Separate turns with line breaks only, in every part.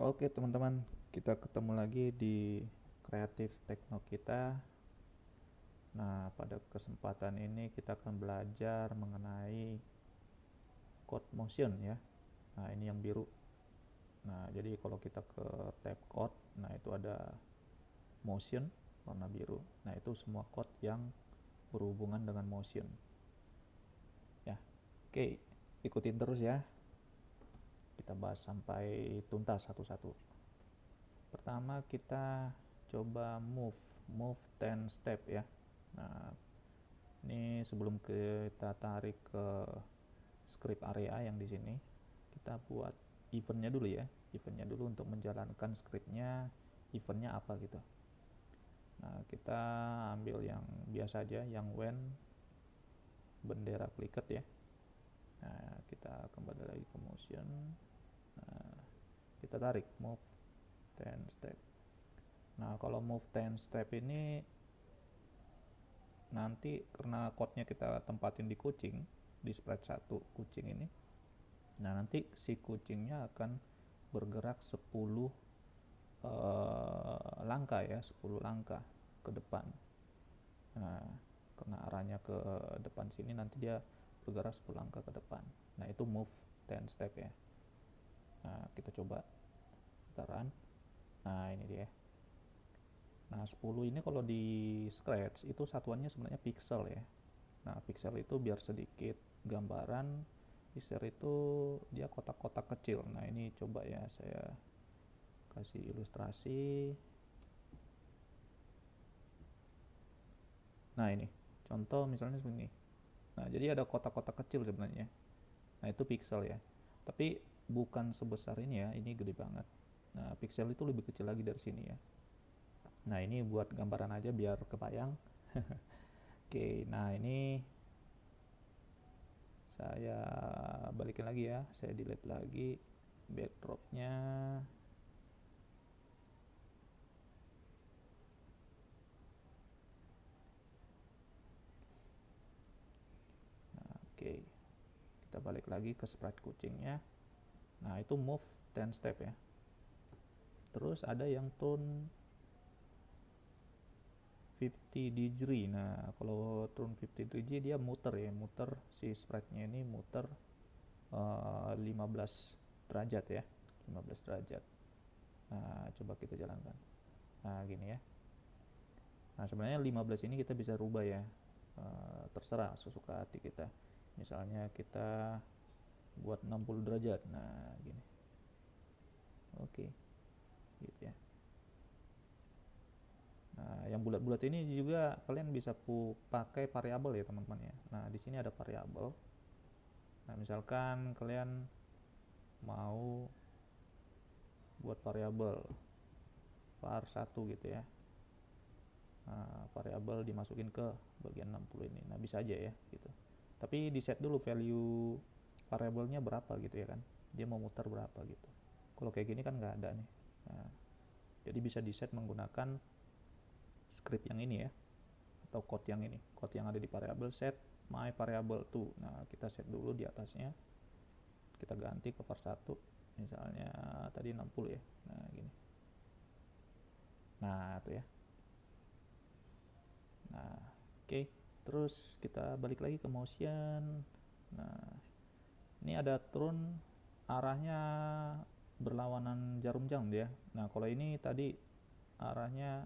Oke teman-teman, kita ketemu lagi di kreatif tekno kita. Nah, pada kesempatan ini kita akan belajar mengenai code motion ya. Nah, ini yang biru. Nah, jadi kalau kita ke tab code, nah itu ada motion warna biru. Nah, itu semua code yang berhubungan dengan motion. Ya. Oke, ikutin terus ya. Kita bahas sampai tuntas satu-satu. Pertama kita coba move 10 step ya. Nah, ini sebelum kita tarik ke script area yang di sini, kita buat eventnya dulu ya. Eventnya dulu untuk menjalankan scriptnya, eventnya apa gitu. Nah, kita ambil yang biasa aja, yang when bendera clicked ya. Nah, kita kembali lagi ke motion. Nah, kita tarik move 10 step. Nah, kalau move 10 step ini nanti karena code-nya kita tempatin di kucing, di sprite 1 kucing ini. Nah, nanti si kucingnya akan bergerak 10 langkah ya, 10 langkah ke depan. Nah, karena arahnya ke depan sini nanti dia bergerak 10 langkah ke depan. Nah, itu move 10 step ya. Nah, kita coba kita run. Nah, ini dia. Nah, 10 ini kalau di Scratch itu satuannya sebenarnya pixel ya. Nah, pixel itu biar sedikit gambaran, pixel itu dia kotak-kotak kecil. Nah, ini coba ya saya kasih ilustrasi. Nah, ini contoh misalnya seperti ini. Nah, jadi ada kotak-kotak kecil sebenarnya. Nah, itu pixel ya. Tapi bukan sebesar ini ya, ini gede banget. Nah, pixel itu lebih kecil lagi dari sini ya. Nah, ini buat gambaran aja biar kebayang. Oke, nah ini saya balikin lagi ya, saya delete lagi backdropnya. Nah, oke, kita balik lagi ke sprite kucingnya. Nah, itu move 10 step ya. Terus ada yang turn 50 degree. Nah, kalau turn 50 degree dia muter ya, muter si sprite-nya ini muter 15 derajat ya, 15 derajat. Nah, coba kita jalankan. Nah, gini ya. Nah, sebenarnya 15 ini kita bisa rubah ya. Terserah sesuka hati kita. Misalnya kita buat 60 derajat. Nah, gini. Oke. Gitu ya. Nah, yang bulat-bulat ini juga kalian bisa pakai variabel ya, teman-teman ya. Nah, di sini ada variabel. Nah, misalkan kalian mau buat variabel var1 gitu ya. Nah, variabel dimasukin ke bagian 60 ini. Nah, bisa aja ya gitu. Tapi di set dulu value variabelnya berapa gitu ya kan. Dia mau muter berapa gitu. Kalau kayak gini kan nggak ada nih. Nah, jadi bisa di set menggunakan script yang ini ya, atau code yang ini, code yang ada di variabel set my variable to. Nah, kita set dulu di atasnya, kita ganti ke var1 misalnya tadi 60 ya. Nah, gini. Nah, itu ya. Nah, oke. Terus kita balik lagi ke motion. Nah, ini ada turun arahnya berlawanan jarum jam dia. Nah, kalau ini tadi arahnya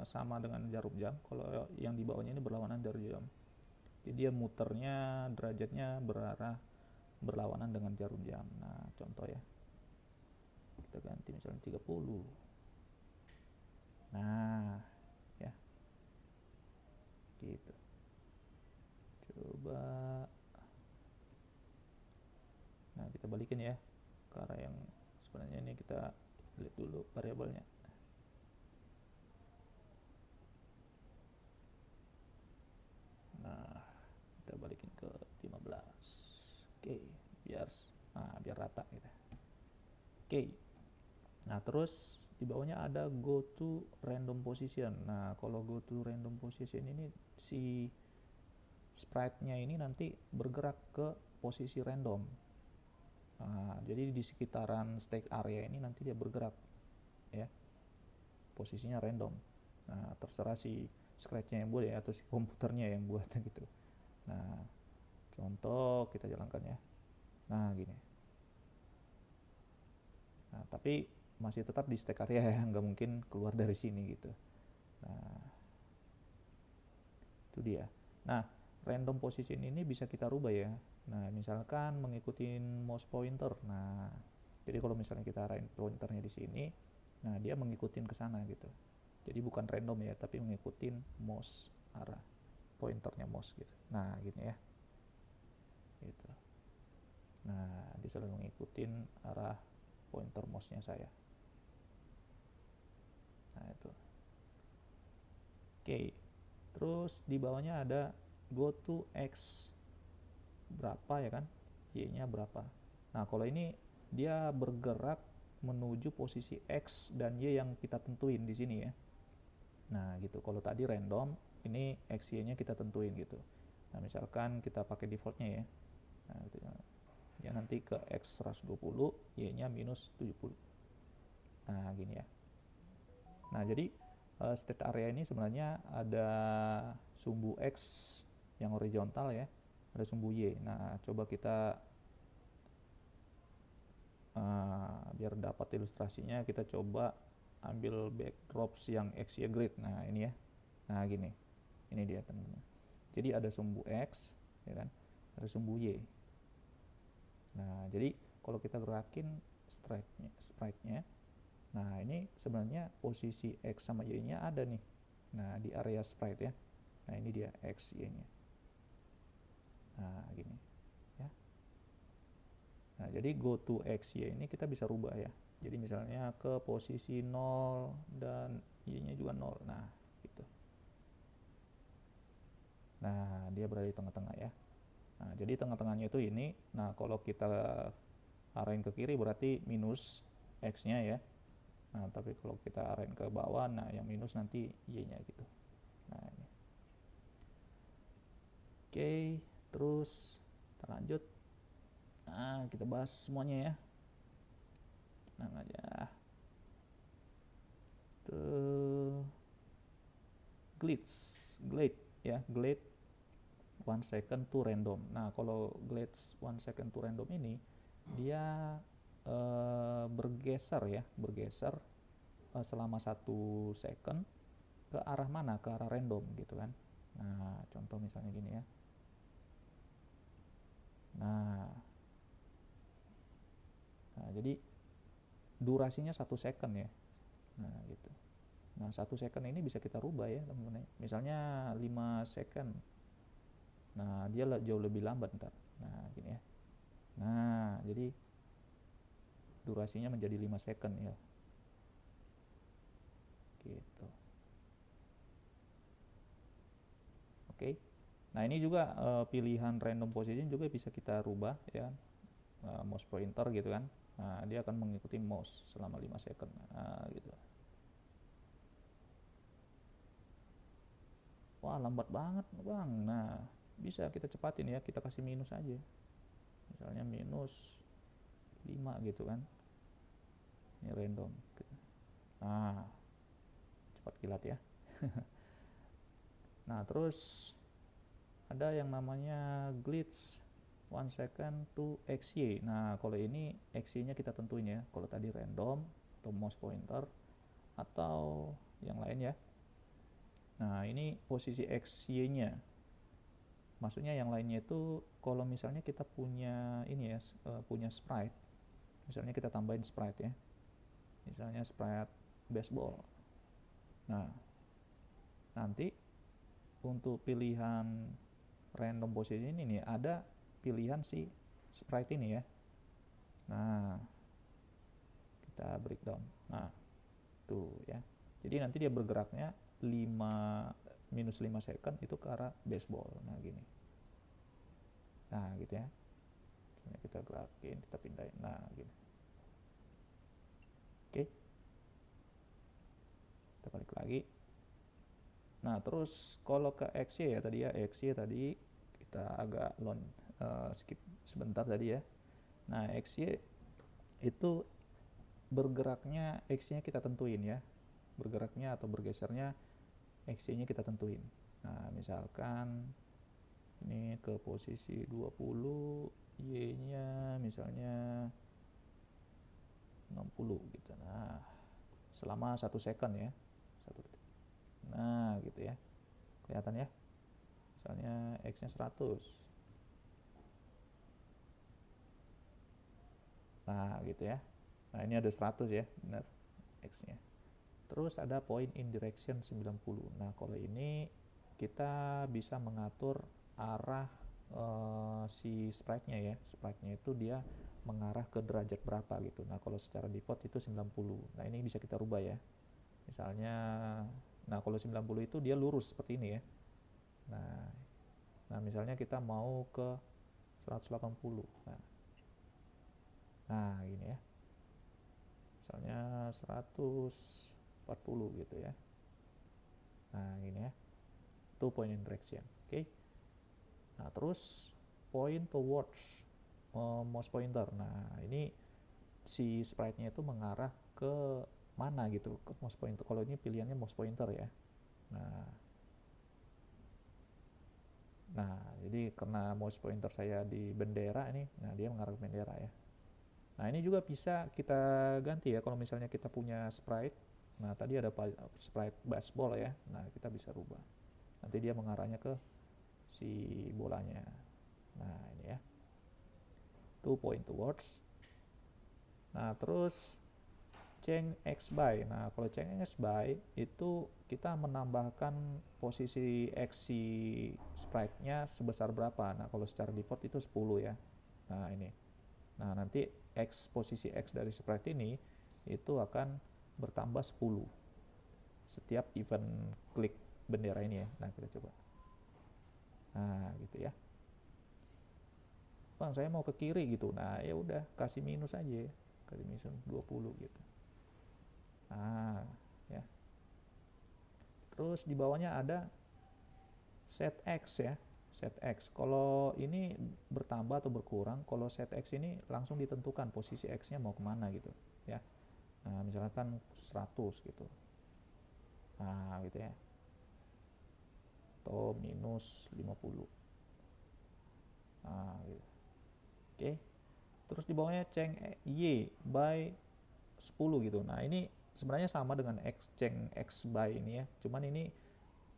sama dengan jarum jam. Kalau yang di bawahnya ini berlawanan jarum jam. Jadi dia muternya derajatnya berlawanan dengan jarum jam. Nah, contoh ya. Kita ganti misalnya 30. Nah, ya. Gitu. Coba. Nah, kita balikin ya ke arah yang sebenarnya. Ini kita lihat dulu variabelnya. Nah, kita balikin ke 15. Oke, biar rata gitu. Oke. Nah, terus di bawahnya ada go to random position. Nah, kalau go to random position ini si sprite-nya ini nanti bergerak ke posisi random. Nah, jadi di sekitaran stake area ini nanti dia bergerak ya, posisinya random. Nah, terserah si scratch-nya yang buat ya, atau si komputernya yang buat gitu. Nah, contoh kita jalankan ya. Nah, gini. Nah, tapi masih tetap di stake area ya, nggak mungkin keluar dari sini gitu. Nah, itu dia. Nah, random position ini bisa kita rubah ya. Nah, misalkan mengikuti mouse pointer. Nah, jadi kalau misalnya kita arahin pointernya di sini, nah dia mengikuti ke sana gitu. Jadi bukan random ya, tapi mengikuti mouse arah pointernya mouse gitu. Nah, gini ya. Gitu. Nah, dia selalu mengikuti arah pointer mouse-nya saya. Nah, itu. Oke. Terus di bawahnya ada go to X berapa ya kan, Y-nya berapa. Nah, kalau ini dia bergerak menuju posisi X dan Y yang kita tentuin di sini ya. Nah, gitu. Kalau tadi random, ini X, Y-nya kita tentuin gitu. Nah, misalkan kita pakai defaultnya ya. Nah, gitu. Ya nanti ke X 120, Y-nya minus 70. Nah, gini ya. Nah, jadi state area ini sebenarnya ada sumbu X yang horizontal ya, ada sumbu Y. Nah, coba kita biar dapat ilustrasinya, kita coba ambil backdrops yang XY grid. Nah, ini ya. Nah, gini. Ini dia teman-teman. Jadi ada sumbu X, ya kan? Ada sumbu Y. Nah, jadi kalau kita gerakin sprite-nya, nah ini sebenarnya posisi X sama Y-nya ada nih. Nah, di area sprite ya. Nah, ini dia X, Y-nya. Nah, gini. Ya. Nah, jadi go to X, Y ini kita bisa rubah ya. Jadi misalnya ke posisi 0 dan Y-nya juga 0. Nah, gitu. Nah, dia berada di tengah-tengah ya. Nah, jadi tengah-tengahnya itu ini. Nah, kalau kita arahin ke kiri berarti minus X-nya ya. Nah, tapi kalau kita arahin ke bawah, nah yang minus nanti Y-nya gitu. Nah, ini. Oke, terus kita lanjut. Nah, kita bahas semuanya ya. Tenang aja. Tuh. Glide ya, glide 1 second to random. Nah, kalau glide 1 second to random ini dia bergeser selama 1 second ke arah mana? Ke arah random gitu kan. Nah, contoh misalnya gini ya. Nah, jadi durasinya 1 second ya. Nah, gitu. Nah, 1 second ini bisa kita rubah ya teman-teman. Misalnya 5 second. Nah, dia jauh lebih lambat ntar. Nah, gini ya. Nah, jadi durasinya menjadi 5 second ya. Gitu. Oke. Nah, ini juga pilihan random position juga bisa kita rubah ya. Mouse pointer gitu kan. Nah, dia akan mengikuti mouse selama 5 second. Nah, gitu. Wah, lambat banget bang. Nah, bisa kita cepatin ya, kita kasih minus aja. Misalnya minus 5 gitu kan. Ini random. Nah, cepat kilat ya. Nah, terus ada yang namanya glitch 1 second to XY. Nah, kalau ini XY-nya kita tentuin ya. Kalau tadi random atau mouse pointer atau yang lain ya. Nah, ini posisi XY-nya. Maksudnya yang lainnya itu kalau misalnya kita punya ini ya, punya sprite. Misalnya kita tambahin sprite ya. Misalnya sprite baseball. Nah, nanti untuk pilihan random position ini nih ada pilihan si sprite ini ya. Nah, kita breakdown. Nah, tuh ya. Jadi nanti dia bergeraknya minus 5 second itu ke arah baseball. Nah, gini. Nah, gitu ya. Kita gerakin, kita pindahin. Nah, gini. Oke. Kita balik lagi. Nah, terus kalau ke XY ya tadi ya, XY tadi kita agak skip sebentar tadi ya. Nah, XY itu bergeraknya, X-nya kita tentuin ya. Bergeraknya atau bergesernya XY-nya kita tentuin. Nah, misalkan ini ke posisi 20, Y-nya misalnya 60 gitu. Nah, selama 1 second ya. Nah, gitu ya. Kelihatan ya. Misalnya X-nya 100. Nah, gitu ya. Nah, ini ada 100 ya, benar X-nya. Terus ada point in direction 90. Nah, kalau ini kita bisa mengatur arah si sprite-nya ya. Sprite-nya itu dia mengarah ke derajat berapa gitu. Nah, kalau secara default itu 90. Nah, ini bisa kita rubah ya. Misalnya, nah kalau 90 itu dia lurus seperti ini ya. Nah, misalnya kita mau ke 180. Nah, gini ya. Misalnya 140 gitu ya. Nah, gini ya. Itu point in direction. Oke. Nah, terus point towards mouse pointer. Nah, ini si sprite-nya itu mengarah ke mana gitu, ke mouse pointer. Kalau ini pilihannya mouse pointer ya. Nah, jadi karena mouse pointer saya di bendera ini, nah dia mengarah ke bendera ya. Nah, ini juga bisa kita ganti ya kalau misalnya kita punya sprite. Nah, tadi ada sprite baseball ya. Nah, kita bisa rubah. Nanti dia mengarahnya ke si bolanya. Nah, ini ya. Itu point towards. Nah, terus change X by. Nah, kalau change X by itu kita menambahkan posisi X si sprite-nya sebesar berapa. Nah, kalau secara default itu 10 ya. Nah, ini. Nah, nanti X, posisi X dari sprite ini itu akan bertambah 10 setiap event klik bendera ini ya. Nah, kita coba. Nah, gitu ya. Bang, saya mau ke kiri gitu. Nah, ya udah kasih minus aja ya. Kasih minus 20 gitu. Nah, ya. Terus di bawahnya ada set X ya. Set X. Kalau ini bertambah atau berkurang, kalau set X ini langsung ditentukan posisi X-nya mau kemana gitu ya. Nah, misalkan 100 gitu. Nah, gitu ya. Atau minus 50. Nah, gitu. Oke. Terus di bawahnya change Y by 10 gitu. Nah, ini sebenarnya sama dengan change X by ini ya. Cuman ini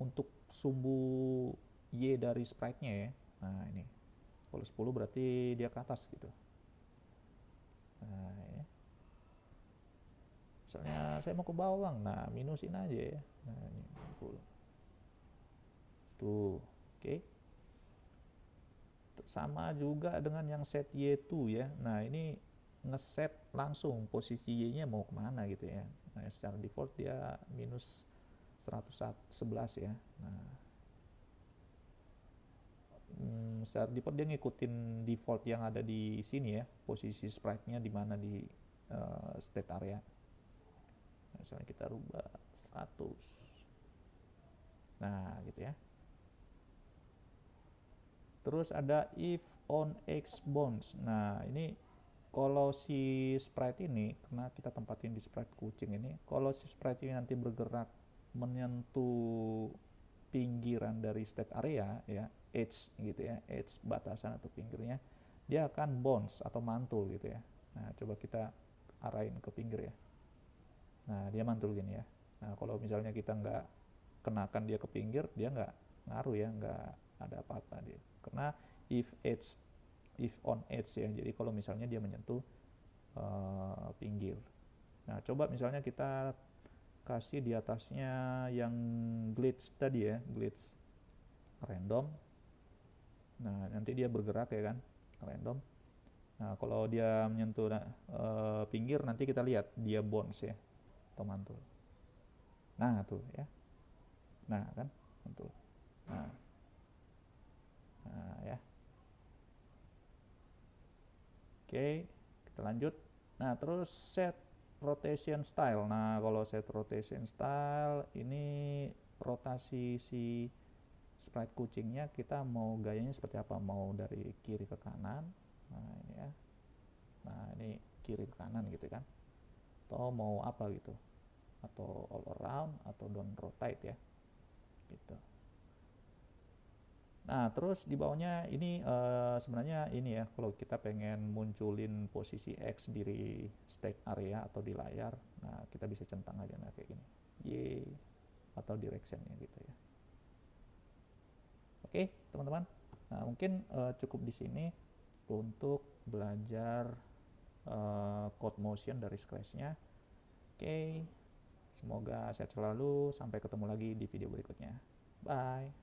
untuk sumbu Y dari sprite-nya ya. Nah, ini. Kalau 10 berarti dia ke atas gitu. Nah, ya. Misalnya saya mau ke bawah, nah minusin aja ya. Nah, ini 10. Tuh, oke. Sama juga dengan yang set Y2 ya. Nah, ini ngeset langsung posisi Y-nya mau kemana gitu ya. Nah, secara default dia minus 111 ya. Nah, secara default dia ngikutin default yang ada di sini ya, posisi sprite-nya di mana di state area. Nah, misalnya kita rubah 100. Nah, gitu ya. Terus ada if on X bounds. Nah, ini kalau si sprite ini, karena kita tempatin di sprite kucing ini, kalau si sprite ini nanti bergerak menyentuh pinggiran dari state area ya, edge gitu ya, edge batasan atau pinggirnya, dia akan bounce atau mantul gitu ya. Nah, coba kita arahin ke pinggir ya. Nah, dia mantul gini ya. Nah, kalau misalnya kita nggak kenakan dia ke pinggir, dia nggak ngaruh ya, nggak ada apa-apa dia. Karena if on edge ya, jadi kalau misalnya dia menyentuh pinggir. Nah, coba misalnya kita kasih di atasnya yang glitch tadi ya, glitch random. Nah, nanti dia bergerak ya kan, random. Nah, kalau dia menyentuh pinggir, nanti kita lihat dia bounce ya, atau mantul. Nah, tuh ya. Nah, kan, mantul. Nah, ya. Oke, kita lanjut. Nah, terus set rotation style. Nah, kalau set rotation style ini rotasi si sprite kucingnya kita mau gayanya seperti apa? Mau dari kiri ke kanan. Nah, ini ya. Nah, ini kiri kanan gitu kan, atau mau apa gitu, atau all around atau don't rotate ya gitu. Nah, terus di bawahnya ini sebenarnya ini ya, kalau kita pengen munculin posisi X di stack area atau di layar, nah kita bisa centang aja nah kayak gini, Y atau directionnya gitu ya. Oke, teman-teman. Nah, mungkin cukup di sini untuk belajar code motion dari Scratch-nya. Oke, semoga sehat selalu. Sampai ketemu lagi di video berikutnya. Bye.